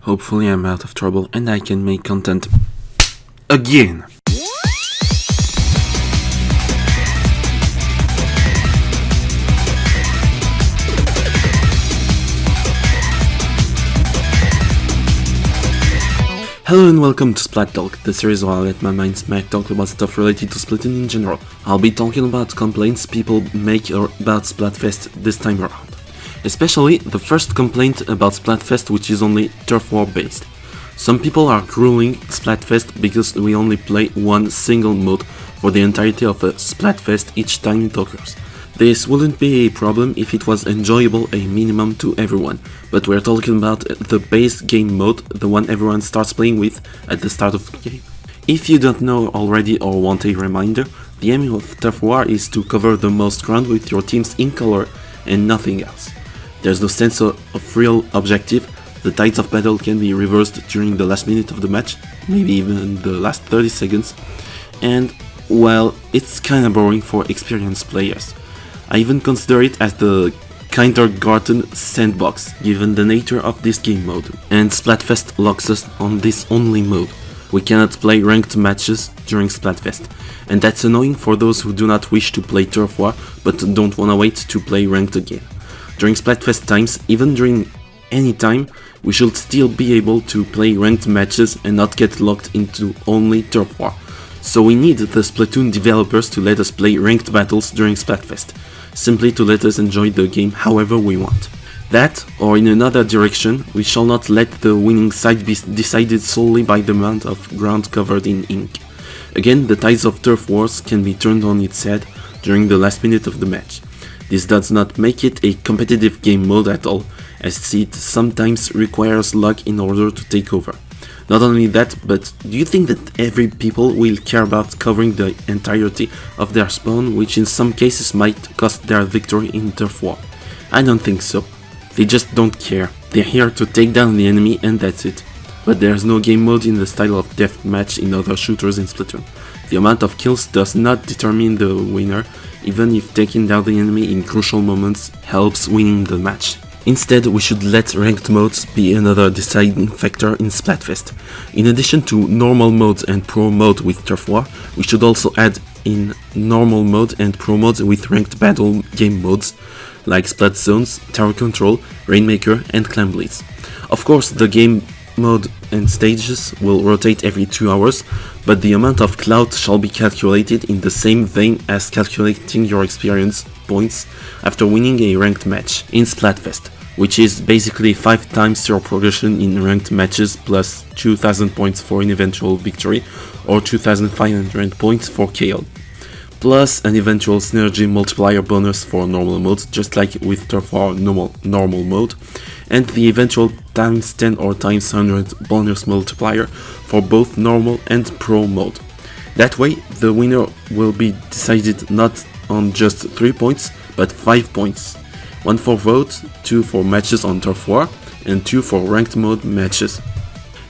Hopefully I'm out of trouble and I can make content again. Hello and welcome to Splat Talk, the series where I let my mind smack talk about stuff related to Splatoon in general. I'll be talking about complaints people make about Splatfest this time around. Especially the first complaint about Splatfest, which is only turf war based. Some people are grueling Splatfest because we only play one single mode for the entirety of a Splatfest each time it occurs. This wouldn't be a problem if it was enjoyable a minimum to everyone, but we're talking about the base game mode, the one everyone starts playing with at the start of the game. If you don't know already or want a reminder, the aim of Turf War is to cover the most ground with your teams in color and nothing else. There's no sense of real objective, the tides of battle can be reversed during the last minute of the match, maybe even the last 30 seconds, and, well, it's kinda boring for experienced players. I even consider it as the kindergarten sandbox, given the nature of this game mode, and Splatfest locks us on this only mode. We cannot play ranked matches during Splatfest, and that's annoying for those who do not wish to play Turf War but don't wanna wait to play ranked again. During Splatfest times, even during any time, we should still be able to play ranked matches and not get locked into only Turf War. So we need the Splatoon developers to let us play ranked battles during Splatfest, simply to let us enjoy the game however we want. That, or in another direction, we shall not let the winning side be decided solely by the amount of ground covered in ink. Again, the tides of turf wars can be turned on its head during the last minute of the match. This does not make it a competitive game mode at all, as it sometimes requires luck in order to take over. Not only that, but do you think that every people will care about covering the entirety of their spawn, which in some cases might cost their victory in turf war? I don't think so. They just don't care. They're here to take down the enemy and that's it. But there's no game mode in the style of deathmatch in other shooters in Splatoon. The amount of kills does not determine the winner, even if taking down the enemy in crucial moments helps winning the match. Instead, we should let ranked modes be another deciding factor in Splatfest. In addition to normal modes and pro mode with Turf War, we should also add in normal mode and pro modes with ranked battle game modes, like Splat Zones, Tower Control, Rainmaker and Clam Blitz. Of course, the game mode and stages will rotate every 2 hours, but the amount of clout shall be calculated in the same vein as calculating your experience points after winning a ranked match in Splatfest, which is basically 5 times your progression in ranked matches plus 2000 points for an eventual victory or 2500 points for KO, plus an eventual synergy multiplier bonus for normal modes, just like with Turf War normal mode, and the eventual times 10 or times 100 bonus multiplier for both normal and pro mode. That way, the winner will be decided not on just 3 points, but 5 points. 1 for vote, 2 for matches on Turf War, and 2 for ranked mode matches.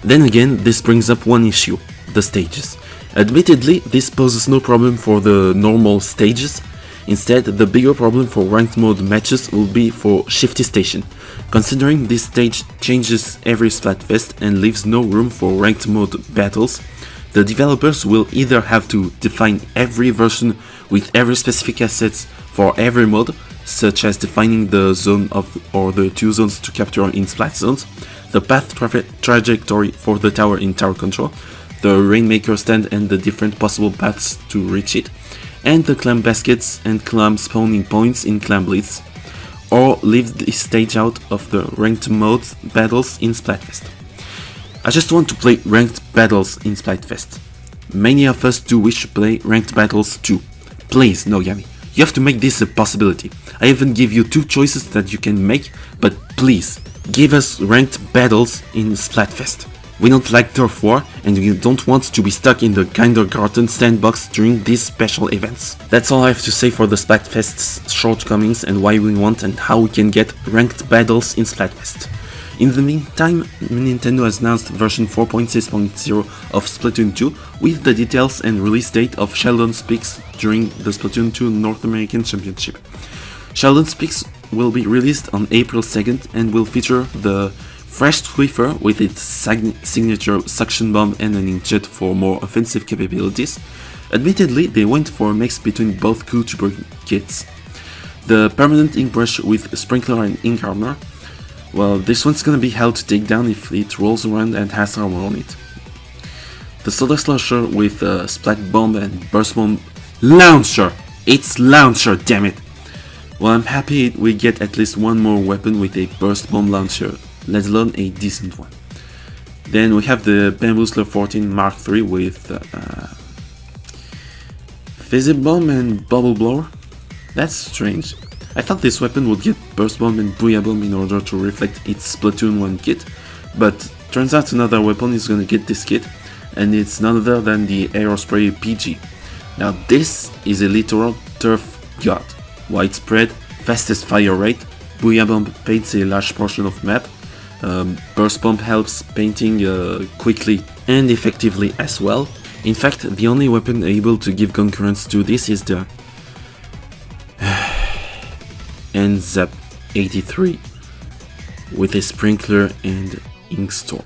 Then again, this brings up one issue, the stages. Admittedly, this poses no problem for the normal stages. Instead, the bigger problem for ranked mode matches will be for Shifty Station, considering this stage changes every Splatfest and leaves no room for ranked mode battles. The developers will either have to define every version with every specific assets for every mode, such as defining the zone or the 2 zones to capture in Splat Zones, the path trajectory for the tower in Tower Control, the Rainmaker stand and the different possible paths to reach it, and the clam baskets and clam spawning points in Clam Blitz, or leave this stage out of the ranked mode battles in Splatfest. I just want to play ranked battles in Splatfest. Many of us do wish to play ranked battles too. Please, Nogami, you have to make this a possibility. I even give you 2 choices that you can make, but please, give us ranked battles in Splatfest. We don't like Turf War, and we don't want to be stuck in the kindergarten sandbox during these special events. That's all I have to say for the Splatfest's shortcomings and why we want and how we can get ranked battles in Splatfest. In the meantime, Nintendo has announced version 4.6.0 of Splatoon 2 with the details and release date of Sheldon's Peaks during the Splatoon 2 North American Championship. Sheldon's Peaks will be released on April 2nd and will feature the Fresh Swiffer with its signature suction bomb and an inkjet for more offensive capabilities. Admittedly, they went for a mix between both Kutuber kits. The permanent ink brush with sprinkler and ink armor. Well, this one's gonna be hell to take down if it rolls around and has armor on it. The Soda Slasher with Splat Bomb and Burst Bomb Launcher! It's Launcher, damn it! Well, I'm happy we get at least one more weapon with a Burst Bomb Launcher, let alone a decent one. Then we have the Bamboozler 14 Mark III with Fizzy Bomb and Bubble Blower. That's strange. I thought this weapon would get Burst Bomb and Booyah Bomb in order to reflect its Splatoon 1 kit, but turns out another weapon is gonna get this kit, and it's none other than the Aerospray PG. Now this is a literal turf god. Widespread, fastest fire rate, Booyah Bomb paints a large portion of map, Burst Bomb helps painting quickly and effectively as well. In fact, the only weapon able to give concurrence to this is the NZAP 83 with a sprinkler and ink storm.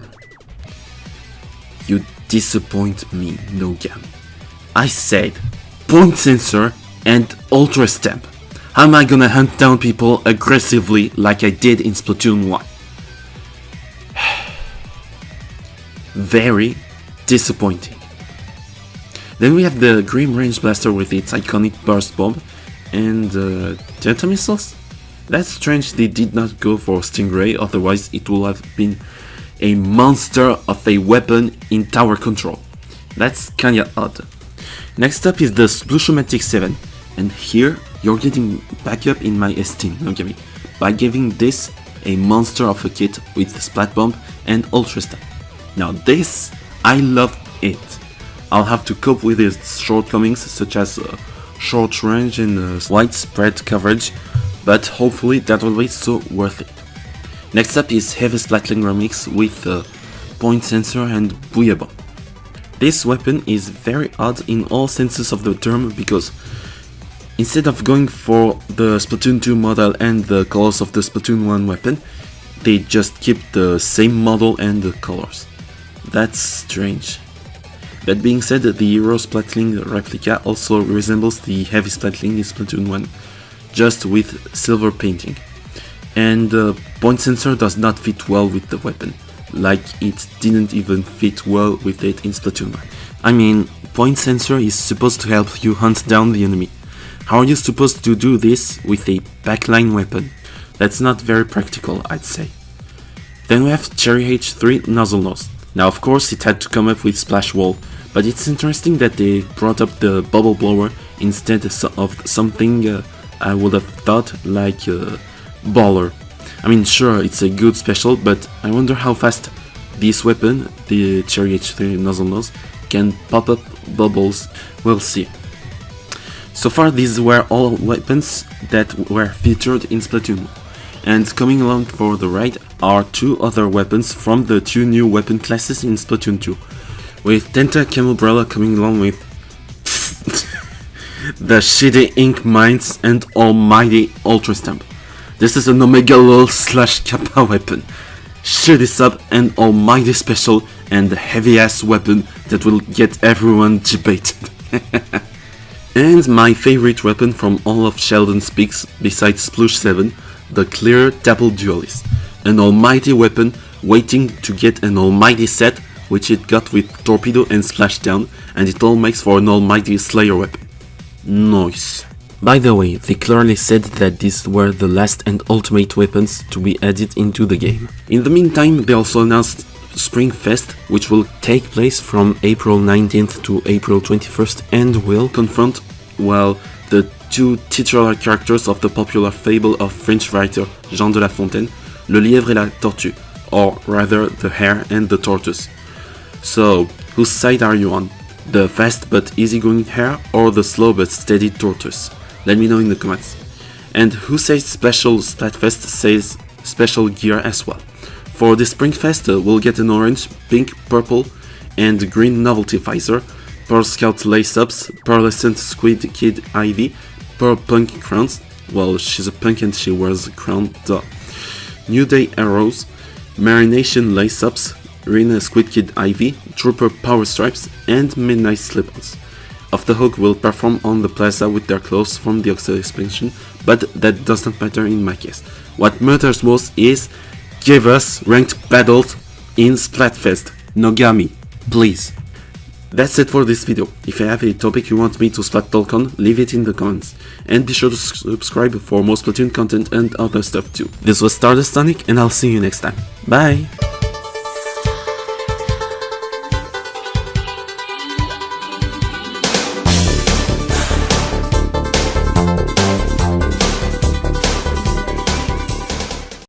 You disappoint me, Nogami. I said point sensor and ultra stamp. How am I gonna hunt down people aggressively like I did in Splatoon 1? Very disappointing. Then we have the Grim Range Blaster with its iconic Burst Bomb and Delta Missiles? That's strange they did not go for Stingray, otherwise it would have been a monster of a weapon in tower control. That's kinda odd. Next up is the Splushomatic 7, and here you're getting back up in my esteem, Nogami, by giving this a monster of a kit with Splat Bomb and Ultra Stamp. Now this, I love it. I'll have to cope with its shortcomings such as short range and widespread coverage, but hopefully that will be so worth it. Next up is Heavy Splatling Remix with Point Sensor and Booyah Bomb. This weapon is very odd in all senses of the term because instead of going for the Splatoon 2 model and the colors of the Splatoon 1 weapon, they just keep the same model and the colors. That's strange. That being said, the Hero Splatling replica also resembles the Heavy Splatling in Splatoon 1, just with silver painting. And the point sensor does not fit well with the weapon, like it didn't even fit well with it in Splatoon 1. I mean, point sensor is supposed to help you hunt down the enemy. How are you supposed to do this with a backline weapon? That's not very practical, I'd say. Then we have Cherry H3 Nozzle Nose. Now of course it had to come up with Splash Wall, but it's interesting that they brought up the Bubble Blower instead of something I would have thought like Baller. I mean sure, it's a good special, but I wonder how fast this weapon, the Cherry H3 Nozzle Nose, can pop up bubbles. We'll see. So far these were all weapons that were featured in Splatoon. And coming along for the ride are two other weapons from the two new weapon classes in Splatoon 2, with Tenta Camobrella coming along with the shitty Ink Mines and almighty Ultra Stamp. This is an Omega Lol / Kappa weapon, shitty sub and almighty special and heavy ass weapon that will get everyone debated. And my favorite weapon from all of Sheldon's picks besides Splush 7, the Clear Dapple Duelist, an almighty weapon waiting to get an almighty set, which it got with Torpedo and Splashdown, and it all makes for an almighty Slayer weapon. Nice. By the way, they clearly said that these were the last and ultimate weapons to be added into the game. In the meantime, they also announced Spring Fest, which will take place from April 19th to April 21st and will confront, well, the two titular characters of the popular fable of French writer Jean de La Fontaine, Le Lièvre et la Tortue, or rather the hare and the tortoise. So, whose side are you on? The fast but easygoing hare or the slow but steady tortoise? Let me know in the comments. And who says special Splatfest says special gear as well. For the Springfest, we'll get an orange, pink, purple, and green novelty visor, Pearl Scout lace-ups, pearlescent Squid Kid Ivy, Pearl Punk crowns, well she's a punk and she wears a crown, duh. New Day arrows, Marination Lace-Ups, Arena Squid Kid Ivy, Trooper Power Stripes, and Midnight Slip-Ons. Off the Hook will perform on the plaza with their clothes from the Oxel expansion, but that doesn't matter in my case. What matters most is give us ranked battles in Splatfest, Nogami, please. That's it for this video. If you have a topic you want me to Splat Talk on, leave it in the comments. And be sure to subscribe for more Splatoon content and other stuff too. This was Stardust Tonic, and I'll see you next time. Bye!